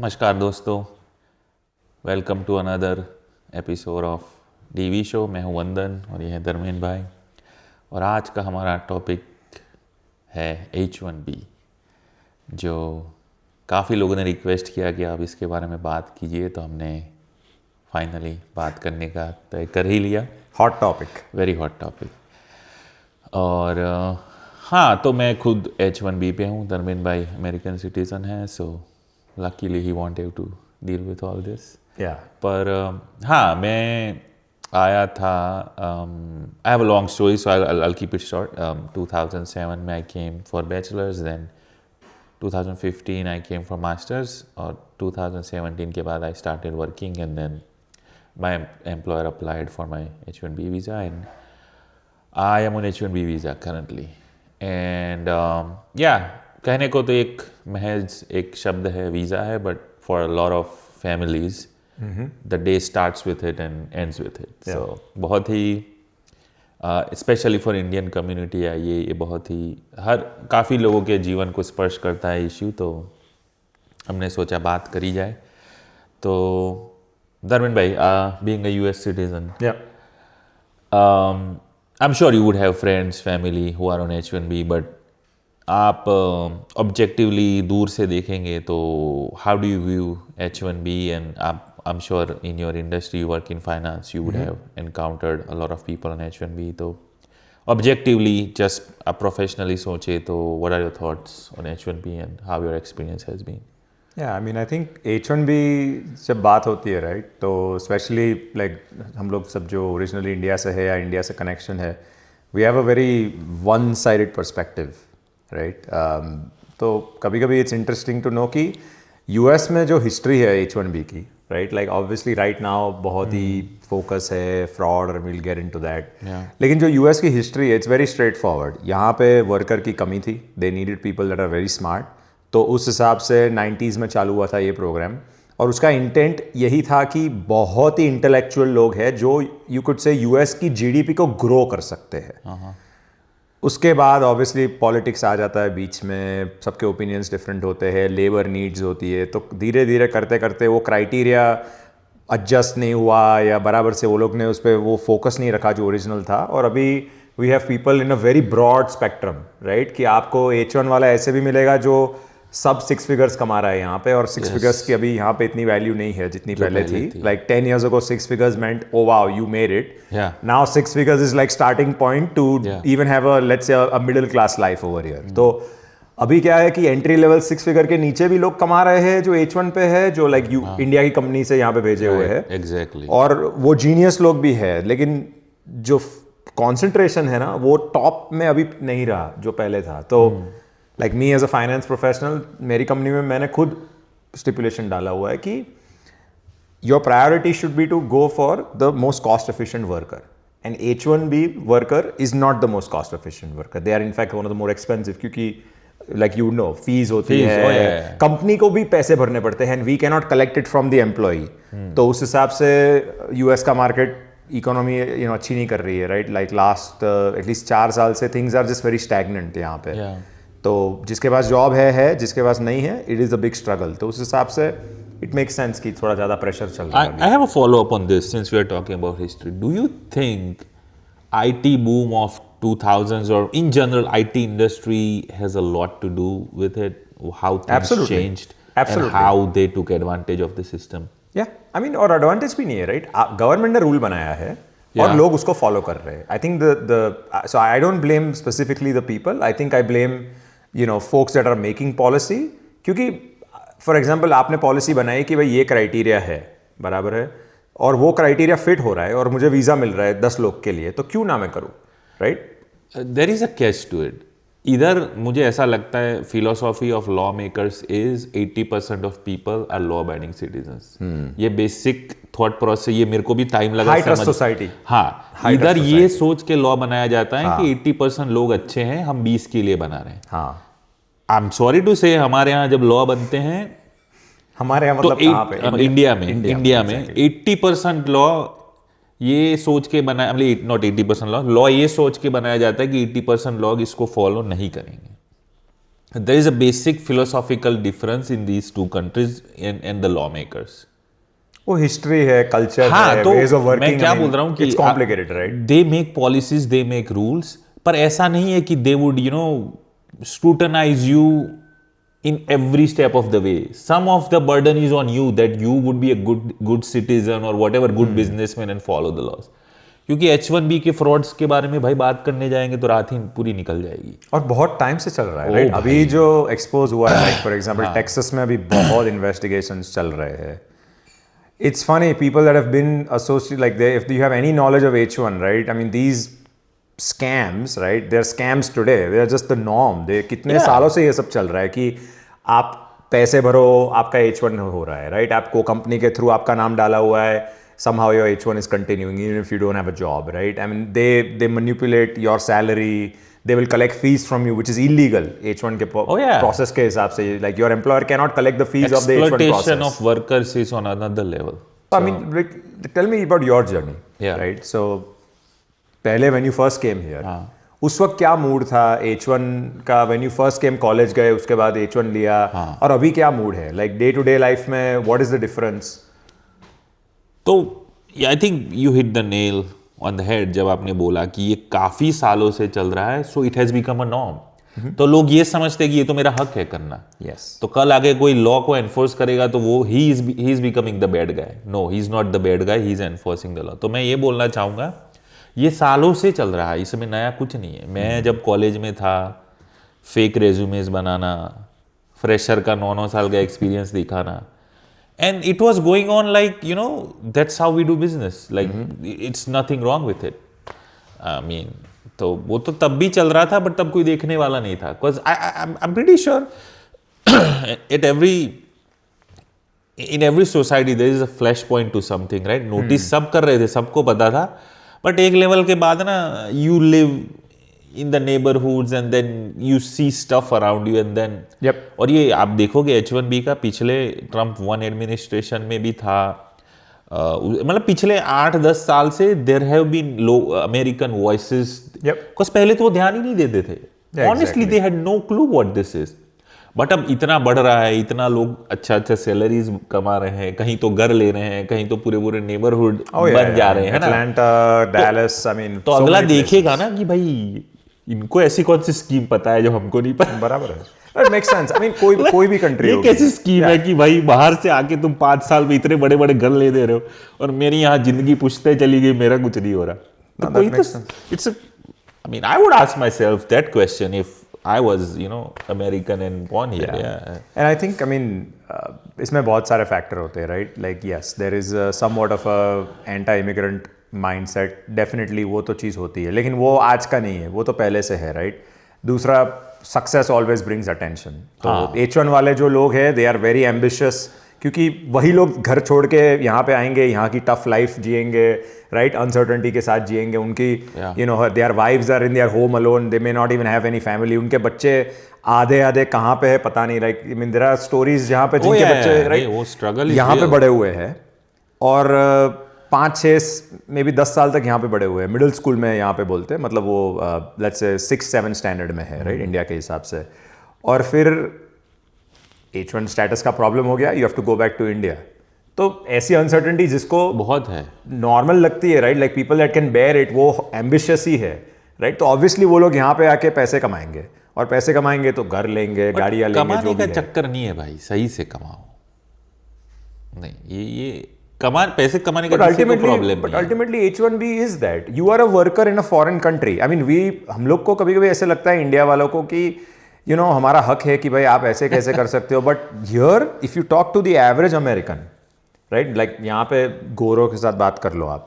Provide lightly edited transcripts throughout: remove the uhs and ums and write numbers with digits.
नमस्कार दोस्तों, welcome to another episode of DV show. मैं हूं वंदन और ये है धर्मेंद्र भाई। और आज का हमारा टॉपिक है H1B, जो काफ़ी लोगों ने रिक्वेस्ट किया कि आप इसके बारे में बात कीजिए, तो हमने फाइनली बात करने का तय कर ही लिया। Hot topic, very hot topic. और हाँ, तो मैं खुद H1B पे हूँ। धर्मेंद्र भाई अमेरिकन सिटीज़न है, so luckily he wanted to deal with all this. पर हाँ, मैं आया था। I have a long story, so I keep it short. 2007 में I came for bachelors, then 2015 I came for masters, और 2017 के बाद I started working, and then my employer applied for my H1B visa, and I am on H1B visa currently. And कहने को तो एक महज एक शब्द है, वीज़ा है, but for a lot of families, the day starts with it and ends with it. Yeah. So बहुत ही स्पेशली फॉर इंडियन कम्युनिटी है ये बहुत ही काफ़ी लोगों के जीवन को स्पर्श करता है इश्यू। तो हमने सोचा बात करी जाए। तो धर्मेंद्र भाई, being a US citizen, I'm sure you would have friends, family who are on H1B, but आप ऑब्जेक्टिवली दूर से देखेंगे तो how do you view H1B? And आप, I'm sure in your industry, you work in finance, you would have encountered a lot of people on H1B. तो objectively just आप professionally सोचे तो what are your thoughts on H1B and how your experience has been? I mean, I think H1B जब बात होती है, right, तो specially like हम लोग सब जो ओरिजिनली इंडिया से है या इंडिया से कनेक्शन है, we have a very one sided perspective, right. तो कभी कभी इट्स इंटरेस्टिंग टू नो कि यूएस में जो हिस्ट्री है H1B की, right, like obviously right now बहुत ही फोकस है फ्रॉड, और विल गेट इनटू दैट। लेकिन जो यूएस की हिस्ट्री है, इट्स वेरी स्ट्रेट फॉरवर्ड। यहाँ पे वर्कर की कमी थी, they needed people that are very smart. तो उस हिसाब से 90s में चालू हुआ था ये प्रोग्राम, और उसका इंटेंट यही था कि बहुत ही इंटेलेक्चुअल लोग हैं जो यू कुड से यूएस की जीडीपी को ग्रो कर सकते हैं। उसके बाद ऑब्वियसली पॉलिटिक्स आ जाता है बीच में, सबके ओपिनियंस डिफरेंट होते हैं, लेबर नीड्स होती है, तो धीरे धीरे करते करते वो क्राइटेरिया एडजस्ट नहीं हुआ, या बराबर से वो लोग ने उस पर वो फोकस नहीं रखा जो ओरिजिनल था। और अभी we have people in a very broad spectrum, right, कि आपको H1 वाला ऐसे भी मिलेगा जो सब 6 फिगर्स कमा रहा है यहाँ पे, और 6 फिगर्स की अभी यहाँ पे इतनी वैल्यू नहीं है जितनी पहले थी। Like 10 years ago 6 figures meant, oh wow, you made it. Now 6 figures is like starting point to even have a, let's say, a middle class life over here. तो अभी क्या है कि एंट्री लेवल 6 फिगर के नीचे भी लोग कमा रहे हैं जो H1 पे है, जो लाइक इंडिया की कंपनी से यहाँ पे भेजे हुए हैं। Exactly. और वो जीनियस लोग भी है, लेकिन जो कॉन्सेंट्रेशन है ना, वो टॉप में अभी नहीं रहा जो पहले था। तो like me as a finance professional, मेरी कंपनी में मैंने खुद स्टिपुलेशन डाला हुआ है कि your priority should be to go for the most cost efficient worker, and H1B worker is not the most cost efficient worker, they are in fact one of the more expensive, क्योंकि like you know fees होती है, company को भी पैसे भरने पड़ते हैं, and we can not collect it from the employee. तो उस हिसाब से यूएस का मार्केट इकोनॉमी अच्छी नहीं कर रही है, राइट। लाइक लास्ट एटलीस्ट 4 साल से things are just very stagnant यहाँ पे। तो जिसके पास जॉब है, जिसके पास नहीं है, it is a big struggle. तो उस हिसाब से इट मेक्स सेंस कि थोड़ा ज़्यादा प्रेशर चल रहा है। I have a follow up on this since we are talking about history. Do you think IT boom of 2000s or in general IT industry has a lot to do with it? How things changed and how they took advantage of the system? Yeah, I mean, और advantage भी नहीं है, right. Government ने rule बनाया है और लोग उसको फॉलो कर रहे हैं। I think so I don't blame specifically the people. I think I blame folks that are making policy, क्योंकि फॉर एग्जाम्पल आपने पॉलिसी बनाई कि भाई ये क्राइटेरिया है, बराबर है, और वो क्राइटेरिया फिट हो रहा है, और मुझे वीज़ा मिल रहा है 10 लोग के लिए, तो क्यों ना मैं करूँ, right. There is a catch to it. इधर मुझे ऐसा लगता है philosophy of law makers is 80% of people are law abiding citizen. ये बेसिक थॉट प्रोसेस, ये मेरे को भी टाइम लगा हाई ट्रस्ट सोसाइटी। हाँ, इधर ये सोच के लॉ बनाया जाता है कि 80% लोग अच्छे हैं, हम 20 के लिए बना रहे हैं। हाँ, आई एम सॉरी टू से, हमारे यहाँ जब लॉ बनते हैं, हमारे यहाँ मतलब कहाँ पे, इंडिया में 80% लॉ ये सोच के बनाया, मतलब नॉट 80% लॉ ये सोच के बनाया जाता है कि 80% लोग इसको फॉलो नहीं करेंगे। there is a basic philosophical difference in these two countries and the lawmakers. वो हिस्ट्री है, कल्चर हाँ, है, तो ways of working, मैं क्या I mean, बोल रहा हूँ कि it's complicated, right? They make policies, they make rules, पर ऐसा नहीं है कि they would scrutinize you in every step of the way. Some of the burden is on you that you would be a good citizen or whatever, good businessman and follow the laws. क्योंकि H1B के frauds के बारे में भाई बात करने जाएंगे तो रात ही पूरी निकल जाएगी. और बहुत टाइम से चल रहा है, राइट? अभी जो एक्सपोज हुआ है, लाइक फॉर एग्जांपल टेक्सास में अभी बहुत इन्वेस्टिगेशंस चल रहे हैं. It's funny, people that have been associated, like if you have any knowledge of H1, right? I mean, these scams, right? They're scams today. They're just the norm. कितने सालों से ये सब चल रहा है कि आप पैसे भरो, आपका H1 हो रहा है, right? आपको कंपनी के थ्रू आपका नाम डाला हुआ है. Somehow your H1 is continuing even if you don't have a job, right? I mean, they manipulate your salary. They will collect fees from you, which is illegal. H1 के process के हिसाब से, like your employer cannot collect the fees of the H1 process. Exploitation of workers is on another level. I mean, like, tell me about your journey, right? So, पहले when you first came here, उस वक्त क्या mood था H1 का? when you first came college गए, उसके बाद H1 लिया, और अभी क्या मूड है? Like day to day life में, what is the difference? तो I think you hit the nail on the head जब आपने बोला कि ये काफी सालों से चल रहा है, so it has become a norm. तो लोग ये समझते हैं कि ये तो मेरा हक है करना. तो कल आगे कोई लॉ को एनफोर्स करेगा तो वो he is becoming the bad guy. No, he is not the bad guy, he is enforcing the law. तो मैं ये बोलना चाहूंगा, ये सालों से चल रहा है, इसमें नया कुछ नहीं है. मैं जब कॉलेज में था, फेक रेज्यूमेज बनाना, फ्रेशर का 9 साल का एक्सपीरियंस दिखाना, and it was going on like, that's how we do business, like it's nothing wrong with it. I mean, तो वो तो तब भी चल रहा था, बट तब कोई देखने वाला नहीं था. Because I'm pretty sure in every society there is a flash point to something, right? Notice सब कर रहे थे, सबको पता था, बट एक लेवल के बाद ना you live in the neighborhoods and then you see stuff around you and then और ये आप देखोगे H1B का पिछले ट्रम्प 1 एडमिनिस्ट्रेशन में भी था. मतलब पिछले 8-10 साल से there have been American voices, because पहले तो वो ध्यान ही नहीं देते थे. Honestly they had no clue what this is. But अब इतना बढ़ रहा है, इतना लोग अच्छा सैलरीज कमा रहे हैं, कहीं तो घर ले रहे हैं, कहीं तो पूरे नेबरहुड बन जा रहे हैं, अटलांटा, डैलस, आई मीन. तो अगला देखेगा ना कि भाई इनको ऐसी कौन सी स्कीम पता है जो हमको नहीं पता. बराबर है. That makes sense. I mean, कोई भी कंट्री होगी, ये कैसी स्कीम है कि भाई बाहर से आके तुम 5 साल में इतने बड़े घर ले दे रहे हो और मेरी यहाँ जिंदगी पूछते चली गई, मेरा कुछ नहीं हो रहा. तो कोई तो it's, I mean, I would ask myself that question if I was, American and born here. And I think, I mean, इसमें बहुत सारे फैक्टर होते हैं, right? Like yes, there is somewhat of a anti-immigrant mindset. Definitely वो तो चीज़ होती है, लेकिन वो आज का नहीं है, वो तो पहले से है, right? दूसरा, सक्सेस ऑलवेज ब्रिंग्स अटेंशन. तो H1 वाले जो लोग हैं, दे आर वेरी एम्बिशियस, क्योंकि वही लोग घर छोड़ के यहाँ पे आएंगे, यहाँ की टफ लाइफ जिएंगे, राइट? अनसर्टेनिटी के साथ जिएंगे. उनकी their wives are in their home alone, they may not even have any family. उनके बच्चे आधे कहाँ पे है पता नहीं. Like I mean there are stories जहाँ पे जिनके बच्चे राइट यहाँ पे बड़े हुए हैं और 5-6 मे बी 10 साल तक यहाँ पे बड़े हुए हैं. मिडिल स्कूल में यहाँ पे बोलते हैं, मतलब वो लेट्स से 6-7 स्टैंडर्ड में है, राइट? इंडिया के हिसाब से. और फिर H1 स्टेटस का प्रॉब्लम हो गया, you have to go back to India. तो ऐसी अनसर्टेनिटी जिसको बहुत है, नॉर्मल लगती है, right? Like people that can bear it, वो एम्बिशियस ही है, राइट? तो ऑब्वियसली वो लोग यहाँ पे आके पैसे कमाएंगे, और पैसे कमाएंगे तो घर लेंगे, गाड़ियाँ लेंगे. कमाने का चक्कर नहीं है भाई, सही से कमाओ. नहीं, ये पैसे कमाने का problem. But ultimately H1B is that you are a worker in a foreign country. I mean हम लोग को कभी कभी ऐसे लगता है इंडिया वालों को कि हमारा हक है कि भाई आप ऐसे कैसे कर सकते हो. But here if you talk to the average American, right? Like यहाँ पे गोरों के साथ बात कर लो आप,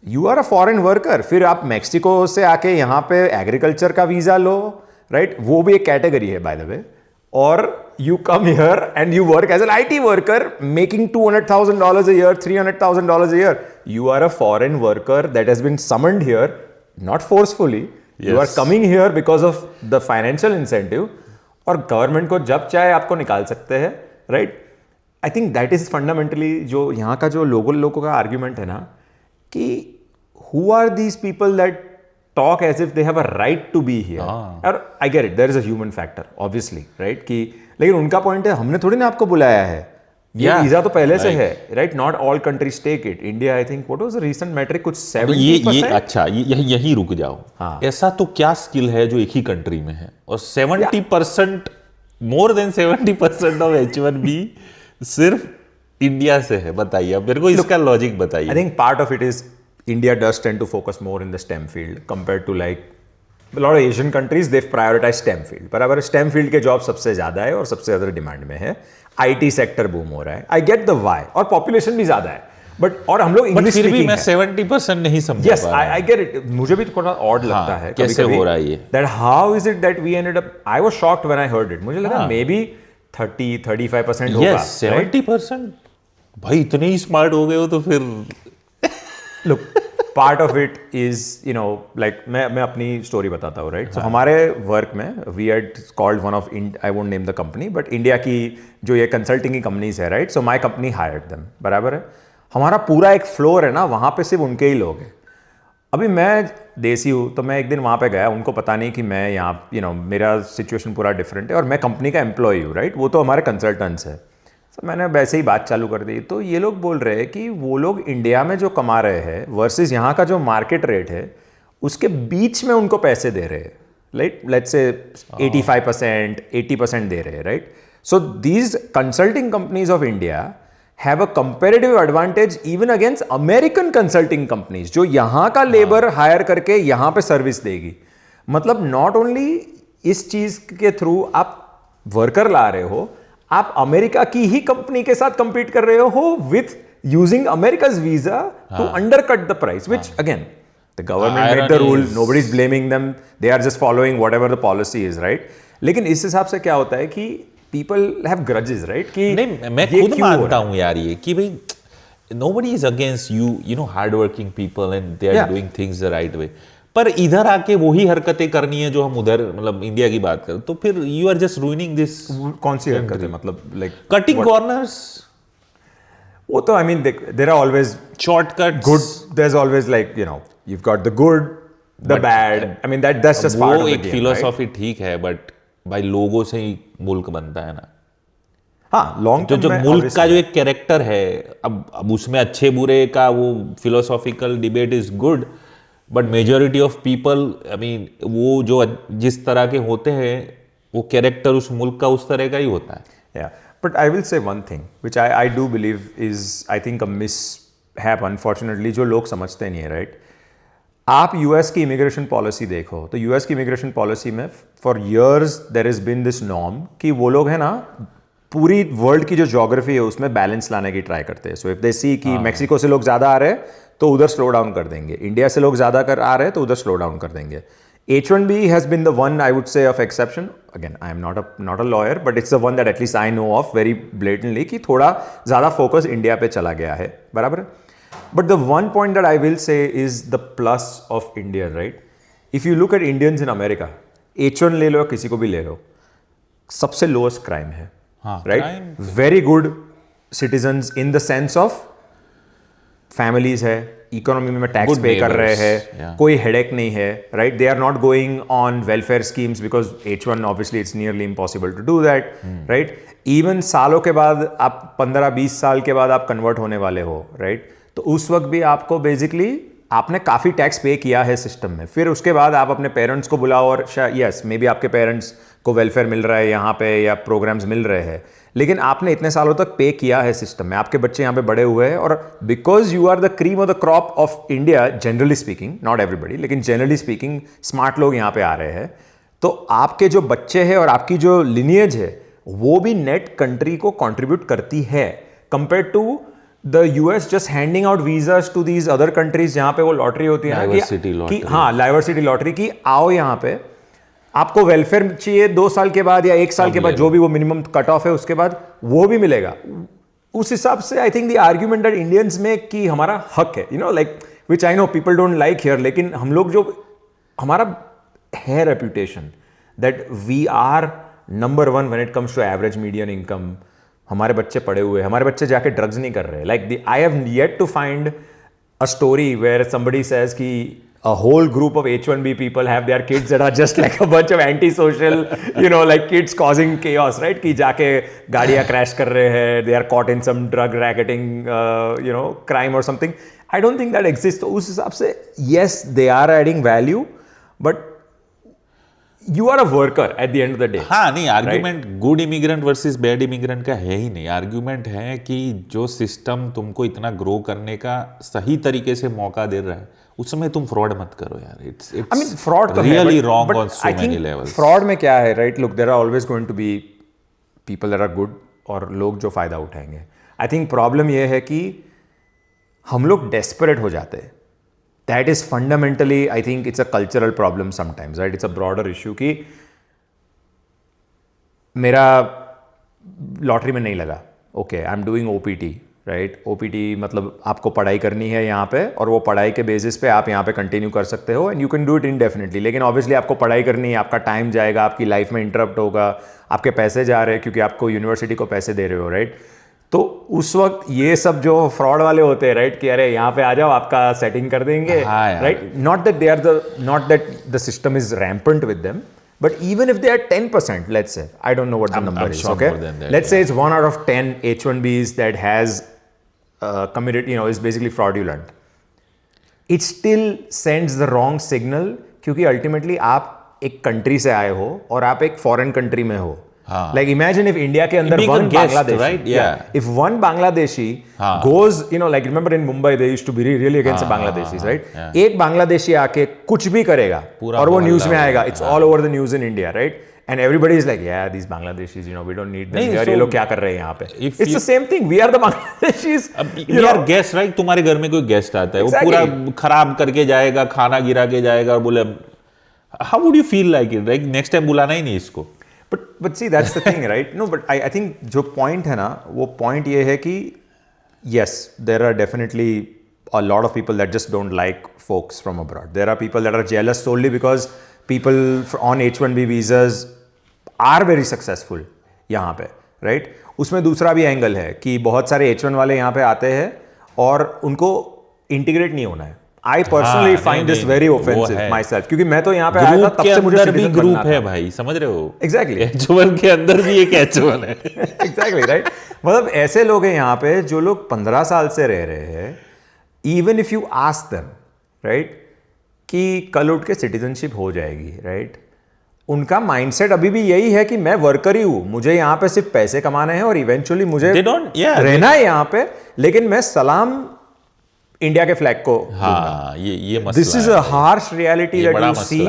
you are a foreign worker. फिर आप मैक्सिको से आके यहाँ पे एग्रीकल्चर का वीजा लो, राइट? वो भी एक कैटेगरी है बाय द वे. और you come here and you work as an IT worker making $200,000 a year, $300,000 a year. You are a foreign worker that has been summoned here, not forcefully. Yes. You are coming here because of the financial incentive. और government को जब चाहे आपको निकाल सकते हैं, right? I think that is fundamentally जो यहाँ का जो लोगों का आर्ग्यूमेंट है ना, कि who are these people that talk as if they have a right to be here. और I get it, there is a human factor, obviously, right? कि लेकिन उनका point है हमने थोड़ी ना आपको बुलाया है, ये वीजा तो पहले से है, right? Not all countries take it. India, I think, what was the recent metric? कुछ 70%. ये अच्छा, यही रुक जाओ. ऐसा तो क्या स्किल है जो एक ही कंट्री में है और 70%, more than 70% of H1B सिर्फ इंडिया से है. बताइए अब मेरे को इसका लॉजिक बताइए. I think part of it is India does tend to focus more in the STEM field compared to like a lot of Asian countries. They've prioritized STEM field. बराबर STEM field के job सबसे ज्यादा है और सबसे ज्यादा demand में है. IT सेक्टर बूम हो रहा है. I get the why. और पॉपुलेशन भी ज्यादा है. बट और हम लोग इंग्लिश फिर भी मैं 70% नहीं समझ पा रहा. I get it. मुझे भी थोड़ा ऑड लगता है. कैसे हो रहा है ये? That how is it that we ended up? I was shocked when I heard it. मुझे लगा maybe 30-35% होगा. Yes, 70%. भाई इतने ही स्मार्ट हो गए हो तो फिर look, part of it is, you know, like मैं अपनी स्टोरी बताता हूँ, right? So हमारे वर्क में we had called one of, I won't name the company, but India की जो ये कंसल्टिंग की कंपनीज है, right? So my company hired them, बराबर है. हमारा पूरा एक फ्लोर है ना, वहाँ पे सिर्फ उनके ही लोग हैं. अभी मैं देसी हूँ तो मैं एक दिन वहाँ पे गया, उनको पता नहीं कि मैं यहाँ, you know, मेरा सिचुएशन पूरा डिफरेंट है और मैं कंपनी का एम्प्लॉय हूँ, राइट? वो तो हमारे कंसल्टेंट्स है. तो मैंने वैसे ही बात चालू कर दी तो ये लोग बोल रहे हैं कि वो लोग इंडिया में जो कमा रहे हैं वर्सेस यहाँ का जो मार्केट रेट है उसके बीच में उनको पैसे दे रहे हैं, राइट? लेट्स से 85%, 80% दे रहे हैं, right? So these consulting companies of India have a comparative advantage even against American consulting companies जो यहाँ का लेबर हायर करके यहाँ पे सर्विस देगी. मतलब नॉट ओनली इस चीज के थ्रू आप वर्कर ला रहे हो, आप अमेरिका की ही कंपनी के साथ कंपीट कर रहे हो with using America's visa to undercut the price, which again the government made the rule, nobody is blaming them, they are just following whatever the policy is, right? लेकिन इस हिसाब से क्या होता है कि पीपल हैव ग्रजेस, राइट? कि नहीं, मैं खुद मानता हूं यार ये कि भाई nobody is against you know, hard working people and they are doing things the right way. पर इधर आके वही हरकतें करनी है जो हम उधर मतलब इंडिया की बात करें तो फिर you are just ruining this. कौन सी हरकत है? मतलब लाइक कटिंग कॉर्नर्स. वो तो I mean there are always shortcuts. Good, there is always like you know you have got the good the bad. I mean that's just part of the game. वो एक philosophy ठीक है but भाई लोगों से ही मुल्क बनता है ना. हाँ, लॉन्ग टर्म जो मुल्क का जो एक कैरेक्टर है अब उसमें अच्छे बुरे का वो philosophical debate is good but majority of people I mean वो जो जिस तरह के होते हैं वो कैरेक्टर उस मुल्क का उस तरह का ही होता है. Yeah, but I will say one thing which I do believe is I think a mishap unfortunately जो लोग समझते नहीं है, राइट? आप यूएस की इमिग्रेशन पॉलिसी देखो तो यूएस की इमिग्रेशन पॉलिसी में for years there is been this norm कि वो लोग है ना पूरी वर्ल्ड की जो ज्योग्राफी है उसमें बैलेंस लाने की ट्राई करते हैं. सो इफ दे सी कि मैक्सिको से लोग ज़्यादा आ रहे हैं तो उधर स्लो डाउन कर देंगे, इंडिया से लोग ज़्यादा आ रहे हैं तो उधर स्लो डाउन कर देंगे. H1B has been the one I would say of exception. Again, I am not a lawyer, but it's the one that at least I know of very blatantly कि थोड़ा ज़्यादा फोकस इंडिया पे चला गया है, बराबर? But the one point that I will say is the plus of India, right? If you look at Indians in America, H1 ले लो किसी को भी ले लो, सबसे lowest crime है, right? Very good citizens in the sense of families है, economy में tax pay कर रहे हैं, कोई हेडेक नहीं है, right? They are not going on welfare schemes because H1 obviously it's nearly impossible to do that, right? Even सालों के बाद आप 15-20 साल के बाद आप कन्वर्ट होने वाले हो, राइट? तो उस वक्त भी आपको बेसिकली आपने काफ़ी टैक्स पे किया है सिस्टम में. फिर उसके बाद आप अपने पेरेंट्स को बुलाओ और यस मे बी आपके पेरेंट्स को वेलफेयर मिल रहा है यहाँ पे या प्रोग्राम्स मिल रहे हैं, लेकिन आपने इतने सालों तक पे किया है सिस्टम में, आपके बच्चे यहाँ पे बड़े हुए हैं और because you are the cream of the crop of India generally speaking, not everybody लेकिन जनरली स्पीकिंग स्मार्ट लोग यहाँ पे आ रहे हैं, तो आपके जो बच्चे हैं और आपकी जो लिनियज है वो भी नेट कंट्री को कॉन्ट्रीब्यूट करती है compare to the US just handing out visas to these other countries जहाँ पे वो लॉटरी होती है ना कि हाँ डाइवर्सिटी लॉटरी की आओ यहाँ पे आपको वेलफेयर चाहिए 2 साल के बाद या 1 साल के बाद जो भी वो मिनिमम कट ऑफ है उसके बाद वो भी मिलेगा. उस हिसाब से I think the argument that Indians में कि हमारा हक है, you know like which I know people don't like here, लेकिन हम लोग जो हमारा है reputation that we are number 1 when it comes to average median income. हमारे बच्चे पढ़े हुए, हमारे बच्चे जाके ड्रग्स नहीं कर रहे. Like I have yet to find a story where somebody says कि a whole group of H1B people have their kids that are just like a bunch of antisocial, like kids causing chaos, right? कि जाके गाड़ियाँ crash कर रहे हैं, they are caught in some drug racketing, crime or something. I don't think that exists. तो उस हिसाब से yes, they are adding value, but you are a worker at the end of the day. हाँ नहीं, argument good immigrant versus bad immigrant का है ही नहीं. Argument है कि जो सिस्टम तुमको इतना ग्रो करने का सही तरीके से मौका दे रहा है, उस समय तुम फ्रॉड मत करो यार. इट्स I mean, fraud तो really है, wrong but on so I many think levels. fraud में क्या है, right? Look, there are always going to be people that are good और लोग जो फायदा उठाएंगे. I think problem ये है कि हम लोग desperate हो जाते हैं. That is fundamentally, I think it's a cultural problem sometimes, right? It's a broader issue कि मेरा लॉटरी में नहीं लगा, okay, I am doing OPT, right? OPT मतलब आपको पढ़ाई करनी है यहाँ पे, और वो पढ़ाई के बेसिस पे आप यहाँ पे कंटिन्यू कर सकते हो, and you can do it indefinitely. लेकिन ऑब्वियसली आपको पढ़ाई करनी है, आपका टाइम जाएगा, आपकी लाइफ में इंटरप्ट होगा, आपके पैसे जा रहे हैं क्योंकि आपको यूनिवर्सिटी को पैसे दे रहे हो, राइट? तो उस वक्त ये सब जो फ्रॉड वाले होते हैं, राइट, कि अरे यहाँ पे आ जाओ, आपका सेटिंग कर देंगे, right? Not that the system is rampant with them, but even if they are 10%, let's say, I don't know what the number is, sure okay? more than that, Let's say it's 1 out of 10 H1Bs that has committed, is basically fraudulent. It still sends the wrong signal, क्योंकि ultimately आप एक country से आए हो और आप एक foreign country में हो. Like imagine if India के अंदर one Bangladeshi, right? Yeah. If one Bangladeshi goes, like remember in Mumbai they used to be really against the Bangladeshis, right? एक बांग्लादेशी आके कुछ भी करेगा और वो न्यूज में आएगा. It's all over the news in India, right? And everybody is like, yeah, these Bangladeshis, we don't need them. यार ये लोग क्या कर रहे हैं यहाँ पे? It's the same thing. We are the Bangladeshis. We are guest, right? तुम्हारे घर में कोई गेस्ट आता है, वो पूरा खराब करके जाएगा, खाना गिरा के जाएगा और बोले, how would you feel like it? Like next time बुलाना ही नहीं इसको. But see, that's the thing, right? No, but I think जो point है ना, वो point ये है कि yes, there are definitely a lot of people that just don't like folks from abroad. There are people that are jealous solely because people on H1B visas are very successful यहाँ पे, right? उसमें दूसरा भी angle है कि बहुत सारे H1 वाले यहाँ पे आते हैं और उनको इंटीग्रेट नहीं होना है. I personally find this very offensive myself, क्योंकि मैं तो यहाँ पे आया था तब से मुझे सिटीजन बनना था. ग्रुप है भाई, समझ रहे हो? Exactly. H1 के अंदर भी एक H1 है. Exactly, right? मतलब ऐसे लोग हैं यहाँ पे जो लोग 15 साल से रह रहे हैं. Even if you ask them, right, कि कल उठ के सिटीजनशिप हो जाएगी, right? उनका माइंडसेट अभी भी यही है कि मैं वर्कर ही हूँ, मुझे यहाँ पे सिर्फ पैसे कमाने हैं और इवेंचुअली मुझे रहना है यहाँ पे, लेकिन मैं सलाम इंडिया के फ्लैग को. हाँ, ये मसला. This is a harsh reality that you see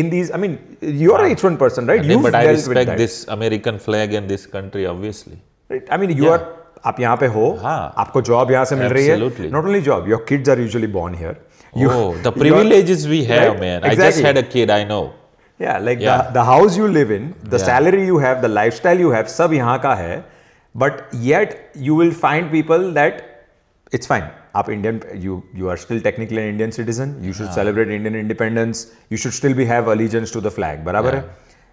in these. I mean, you're an H1 person, right? But I respect this American flag and this country, obviously. Right? I mean, you are. आप यहाँ पे हो, आपको job यहाँ से मिल रही है. Not only job, your kids are usually born here. The privileges we have, man. I just had a kid, I know. Yeah, like the house you live in, the salary you have, the lifestyle you have, सब यहाँ का है. But yet you will find people that it's fine. आप Indian, you are still technically an Indian citizen. You should celebrate Indian independence. You should still have allegiance to the flag. बराबर है.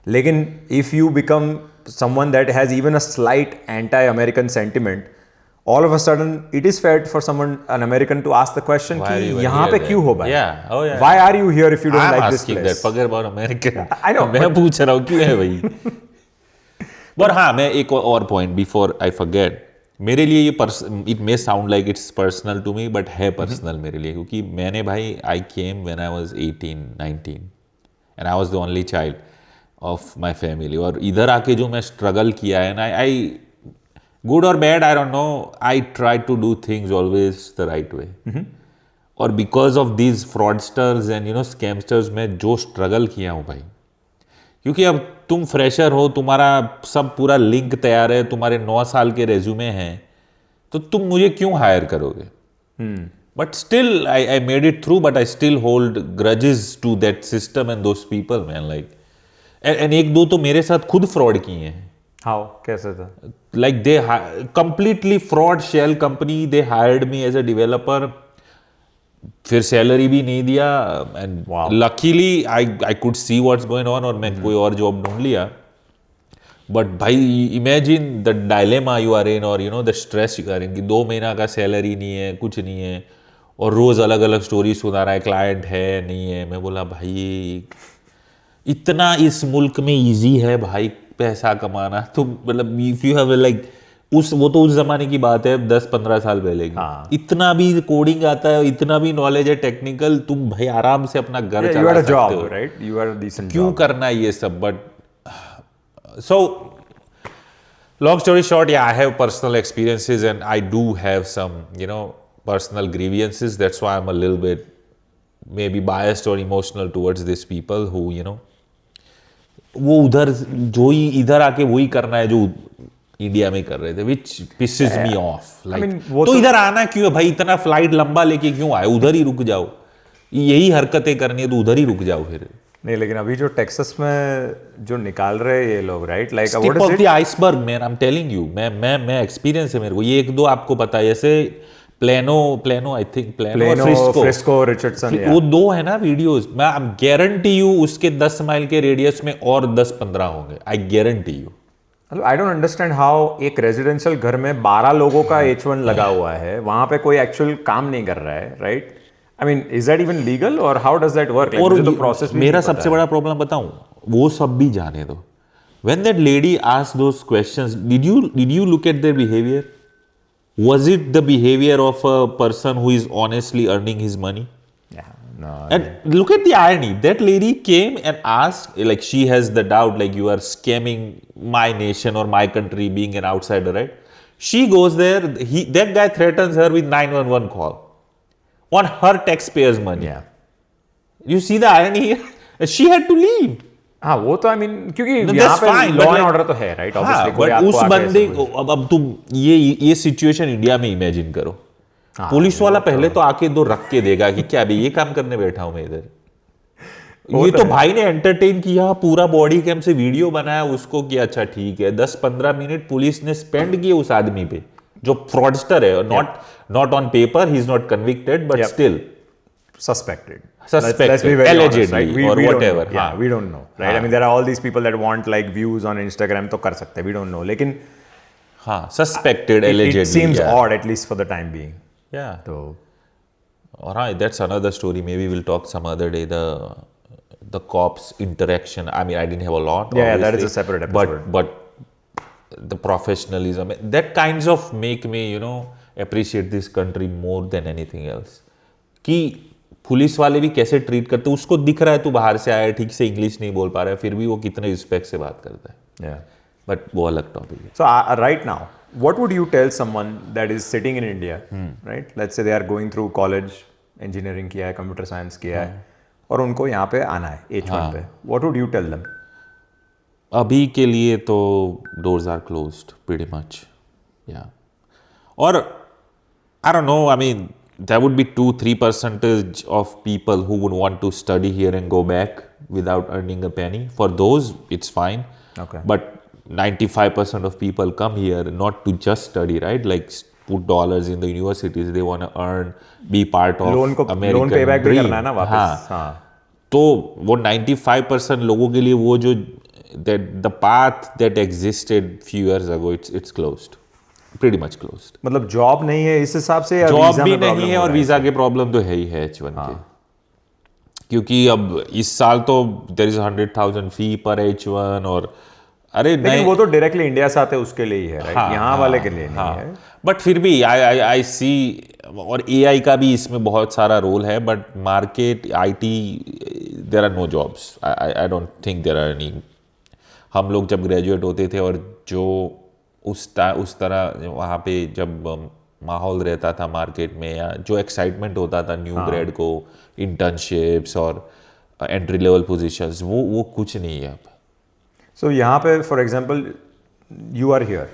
लेकिन if you become someone that has even a slight anti-American sentiment, all of a sudden it is fair for an American to ask the question कि यहाँ पे क्यों हो भाई? Why are you here if you don't like this place? I'm asking that. Forget about American. I know. मैं पूछ रहा हूँ क्यों है भाई? पर हाँ, मैं एक और point before I forget. मेरे लिए ये it may sound like it's personal to me, but है पर्सनल मेरे लिए, क्योंकि मैंने भाई I came when I was 18-19 and I was the only child of my family. और इधर आके जो मैं स्ट्रगल किया है ना, आई गुड और bad I don't know, I try to do things always the right way. और because of these fraudsters and scamsters में जो स्ट्रगल किया हूँ भाई, क्योंकि अब तुम फ्रेशर हो, तुम्हारा सब पूरा लिंक तैयार है, तुम्हारे 9 साल के रेज्यूमे हैं, तो तुम मुझे क्यों हायर करोगे? But still I made it through, but I still hold grudges to that system and those people, man. Like and एक दो तो मेरे साथ खुद फ्रॉड किए हैं. हाउ? कैसे था? Like they completely fraud shell company, they hired me as a developer, फिर सैलरी भी नहीं दिया, and luckily I could see what's going on, और मैं कोई और जॉब ढूंढ लिया. बट भाई imagine the dilemma you are in, और the stress you are in कि 2 महीना का सैलरी नहीं है, कुछ नहीं है, और रोज़ अलग अलग स्टोरी सुना रहा है, क्लाइंट है नहीं है। मैं बोला भाई इतना इस मुल्क में इजी है भाई पैसा कमाना, तो मतलब इफ यू हैव लाइक वो तो उस जमाने की बात है 10-15 साल पहले की। इतना भी कोडिंग आता है, इतना भी नॉलेज है टेक्निकल, तुम भाई आराम से अपना घर चला सकते हो, राइट? यू आर डिसेंट क्यों करना ये सब? But so long story short, yeah, I have personal experiences and I do have some, personal grievances. That's why I'm a little bit maybe biased or emotional towards these people who, वो उधर जो ही इधर आके वही करना है जो India में कर रहे थे, which pisses me off. Like, तो इधर आना क्यों है भाई? इतना फ्लाइट लंबा लेके क्यों आए? उधर ही रुक जाओ, यही हरकतें करनी है तो उधर ही रुक जाओ फिर। नहीं, लेकिन अभी जो टेक्सास में जो निकाल रहे हैं ये लोग, right? Like tip of the iceberg man, I am telling you. मैं एक्सपीरियंस है मेरे को, ये एक दो आपको पता है, जैसे plano I think plano Frisco Richardson, वो दो है ना वीडियोस, मैं आई गारंटी यू उसके 10 माइल के रेडियस में और 10-15 होंगे, I guarantee you. I don't understand how एक रेजिडेंशियल घर में 12 लोगों का H1 लगा हुआ है, वहां पे कोई एक्चुअल काम नहीं कर रहा है, right? I mean, is that even legal or how does that work? Like, और तो process मेरा सबसे बड़ा प्रॉब्लम बताऊं, वो सब भी जाने दो। When that lady asked those questions, did you look at their behavior? Was it the behavior of a person who is honestly earning his money? Yeah, no. And look at the irony. That lady came and asked, like she has the doubt, like you are scamming my nation or my country being an outsider, right? She goes there, that guy threatens her with 911 call. On her taxpayers' money. Yeah. You see the irony here? She had to leave. हाँ, वो तो I mean, क्योंकि यहाँ पे law and order तो है, right? हाँ, but उस बंदे अब तुम ये सिचुएशन इंडिया में इमेजिन करो। पुलिस वाला पहले तो आके दो रख के देगा कि क्या अभी ये काम करने बैठा हूं मैं इधर। ये तो भाई ने एंटरटेन किया, पूरा बॉडी कैम से वीडियो बनाया उसको कि अच्छा ठीक है, 10-15 मिनट पुलिस ने स्पेंड किए उस आदमी पे जो फ्रॉडस्टर है, not on paper, he's not convicted, but still suspected, let's be very allegedly honest, right? Or whatever. We don't know, right? I mean, there are all these people that want like views on Instagram, तो कर सकते हैं, we don't know, लेकिन suspected, allegedly. It seems odd, at least for the time being. Yeah. So, all right, that's another story. Maybe we'll talk some other day. The cops interaction. I mean, I didn't have a lot. Yeah, that is a separate episode. But the professionalism, that kinds of make me, appreciate this country more than anything else. कि police वाले भी कैसे treat करते हैं, उसको दिख रहा है तू बाहर से आया, ठीक से इंग्लिश नहीं बोल पा रहा है, फिर भी वो कितने रिस्पेक्ट से बात करता है। बट वो अलग टॉपिक है। So right now, what would you tell someone that is sitting in India, right? Let's say they are going through college, engineering किया है, computer science किया है, और उनको यहाँ पे आना है H1 पे, what would you tell them? अभी के लिए तो doors are closed pretty much, yeah. और I don't know, I mean, there would be 2-3% of people who would want to study here and go back without earning a penny. For those, it's fine. Okay. But 95% of people come here not to just study, right? Like put dollars in the universities. They want to earn, be part of American loan payback dream. भी करना है ना वापस. हाँ. तो वो 95% लोगों के लिए वो जो the path that existed few years ago, it's closed. Pretty much closed. मतलब जॉब नहीं है इस हिसाब से, या जॉब भी नहीं है और वीजा के प्रॉब्लम तो है ही है H1 के, क्योंकि अब इस साल तो there is 100,000 फी पर H1 और अरे लेकिन वो तो डायरेक्टली इंडिया से आते उसके लिए ही है, राइट? यहाँ वाले के लिए नहीं है। बट फिर भी आई सी, और AI का भी इसमें बहुत सारा रोल है, but market IT there are no jobs, I don't think there are any. हम लोग जब ग्रेजुएट होते थे और जो उस तरह वहाँ पे जब माहौल रहता था मार्केट में, या जो एक्साइटमेंट होता था न्यू ग्रेड को, इंटर्नशिप्स और एंट्री लेवल पोजीशंस, वो कुछ नहीं है अब। सो यहाँ पे for example you are here,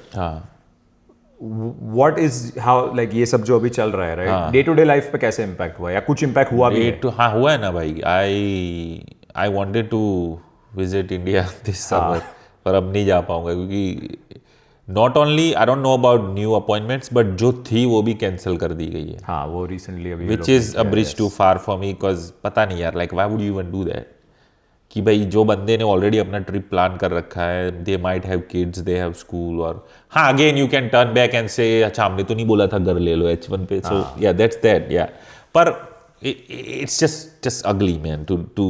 what is how like ये सब जो अभी चल रहा है, राइट? डे टू डे लाइफ पे कैसे इम्पैक्ट हुआ, या कुछ इम्पैक्ट हुआ भी है? हाँ, हुआ है ना भाई। I wanted to visit India this summer, पर अब नहीं जा पाऊंगा क्योंकि not only I don't know about new appointments, but जो थी वो भी कैंसिल कर दी गई है। हाँ, वो रिसेंटली अभी, which is a bridge too far for me, because पता नहीं यार, like why would you even do that? कि भाई जो बंदे ने ऑलरेडी अपना ट्रिप प्लान कर रखा है, they might have kids, they have school, और हाँ again you can turn back and से अच्छा हमने तो नहीं बोला था घर ले लो H1 पे, सो या दैट्स दैट, या पर इट्स जस्ट अगली मैन टू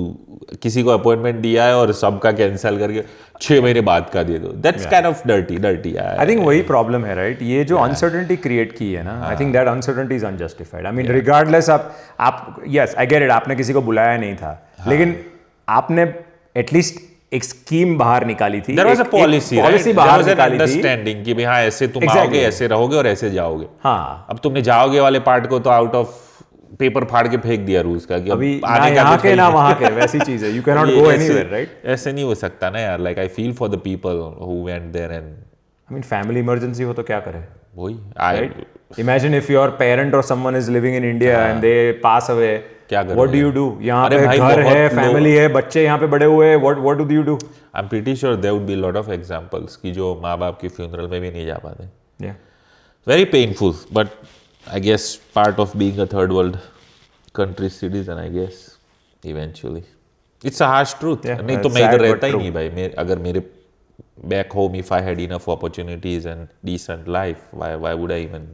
किसी को अपॉइंटमेंट दिया है और सबका कैंसिल करके 6 महीने बाद का दे दो, that's kind of dirty. I think वही प्रॉब्लम है, राइट? ये जो अनसर्टेनिटी क्रिएट की है ना, I think that uncertainty is unjustified. I mean regardless आप यस आई गेट इट, आपने किसी को बुलाया नहीं था, लेकिन आपने एटलीस्ट एक स्कीम बाहर निकाली थी, देयर वाज अ पॉलिसी बाहर निकाली थी, अंडरस्टैंडिंग कि भाई हाँ ऐसे तुम आओगे, ऐसे रहोगे और ऐसे जाओगे। हाँ, अब तुमने जाओगे वाले पार्ट को तो आउट ऑफ पेपर फाड़ के फेंक दिया रूल्स का कि अभी आने ना यहाँ के ना वहाँ के, वैसी चीज है, you can not go anywhere, right? ऐसे नहीं हो सकता ना यार, like I feel for the people who went there and I mean family emergency हो तो क्या करे, वही right? Imagine if your parent और someone is living in India and they pass away, क्या करोगे? What do you do? यहाँ पे घर है, फैमिली है, बच्चे यहाँ पे बड़े हुए हैं, what do you do? I am pretty sure there would be lot of examples कि जो माँ बाप की फ्यूनरल में भी नहीं जा पाते। या very painful, but I guess part of being a third world country citizen, I guess eventually it's a harsh truth। नहीं तो मैं इधर रहता ही नहीं भाई। अगर मेरे back home if I had enough opportunities and decent life, why would I even,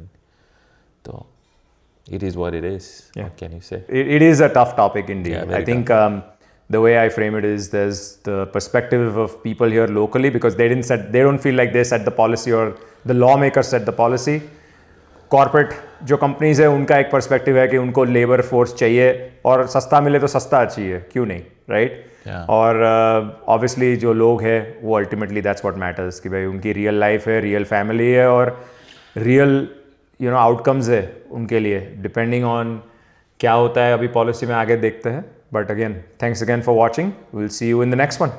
so it is what it is। What can you say? It is a tough topic indeed। Yeah, I think the way I frame it is there's the perspective of people here locally, because they don't feel like they set the policy or the lawmakers set the policy। Corporate जो companies है उनका एक perspective है कि उनको labour force चाहिए और सस्ता मिले तो सस्ता चाहिए, क्यों नहीं, राइट? और ऑब्वियसली जो लोग हैं वो अल्टीमेटली दैट्स व्हाट मैटर्स, कि भाई उनकी रियल लाइफ है, रियल फैमिली है और रियल आउटकम्स है उनके लिए, डिपेंडिंग ऑन क्या होता है अभी पॉलिसी में आगे देखते हैं। But again thanks again for watching, will see you in the next one.